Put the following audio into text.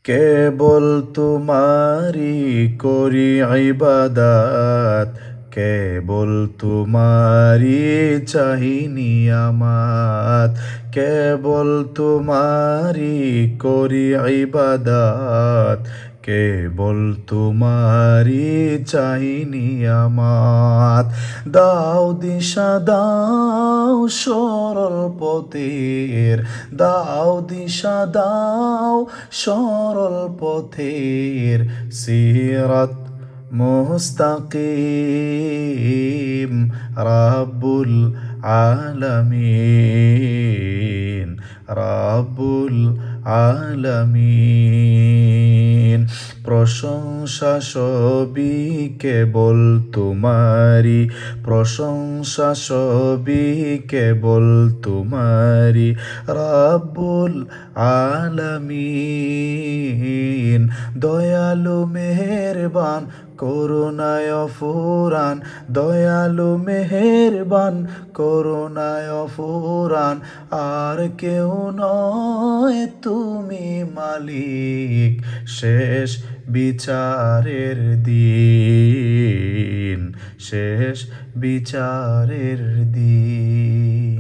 কেবল তোমারি করি ইবাদাত, কেবল তোমারি চাহি নিয়ামাত, কেবল তোমারি করি ইবাদাত, কেবল তোমারি চাহি নিয়ামাত। দাও দিশা দাও সরল পথের, দাও দিশা দাও সরল পথের, সিরাত মুস্তাকিম রাব্বুল আলামিন, রাব্বুল আলামিন। প্রশংসা সবই কেবল তোমারি, প্রশংসা সবই কেবল তোমারি, রাব্বুল আলামিন। দয়ালু মেহেরবান করুণায় ফুরান, দয়ালু মেহেরবান করুণায় ফুরান, আর কেউ নয় তুমি মালিক শেষ বিচারের দিন, শেষ বিচারের দিন।